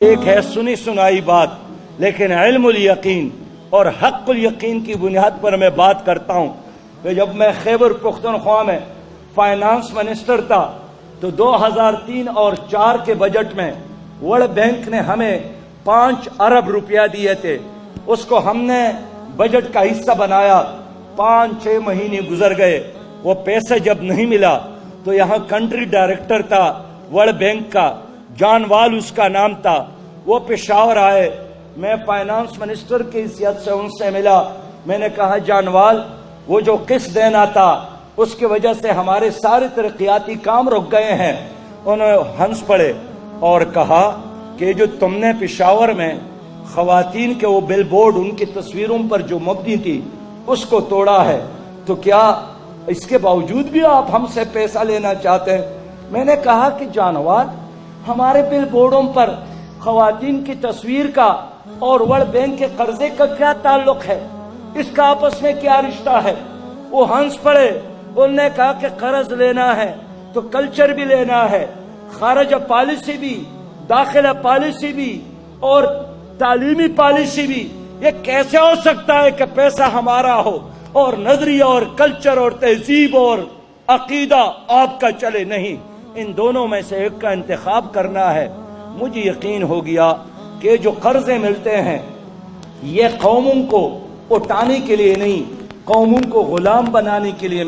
ایک ہے سنی سنائی بات، لیکن علم الیقین اور حق الیقین کی بنیاد پر میں بات کرتا ہوں کہ جب میں خیبر پختونخوا میں فائنانس منسٹر تھا تو 2003 اور 4 کے بجٹ میں ورلڈ بینک نے ہمیں 5 ارب روپیہ دیے تھے۔ اس کو ہم نے بجٹ کا حصہ بنایا، 5-6 مہینے گزر گئے، وہ پیسے جب نہیں ملا تو یہاں کنٹری ڈائریکٹر تھا ورلڈ بینک کا، جان وال اس کا نام تھا، وہ پشاور آئے، میں فائنانس منسٹر کی حیثیت سے ان سے ملا۔ میں نے کہا جان وال، وہ جو قسط دینا تھا اس کی وجہ سے ہمارے سارے ترقیاتی کام رک گئے ہیں۔ انہوں نے ہنس پڑے اور کہا کہ جو تم نے پشاور میں خواتین کے وہ بل بورڈ ان کی تصویروں پر جو مبنی تھی اس کو توڑا ہے، تو کیا اس کے باوجود بھی آپ ہم سے پیسہ لینا چاہتے ہیں؟ میں نے کہا کہ جانوار، ہمارے بل بورڈوں پر خواتین کی تصویر کا اور ورلڈ بینک کے قرضے کا کیا تعلق ہے؟ اس کا آپس میں کیا رشتہ ہے؟ وہ ہنس پڑے، انہوں نے کہا کہ قرض لینا ہے تو کلچر بھی لینا ہے، خارجہ پالیسی بھی، داخلہ پالیسی بھی اور تعلیمی پالیسی بھی۔ یہ کیسے ہو سکتا ہے کہ پیسہ ہمارا ہو اور نظریہ اور کلچر اور تہذیب اور عقیدہ آپ کا چلے؟ نہیں، ان دونوں میں سے ایک کا انتخاب کرنا ہے۔ مجھے یقین ہو گیا کہ جو قرضے ملتے ہیں یہ قوموں کو اٹھانے کے لیے نہیں، قوموں کو غلام بنانے کے لیے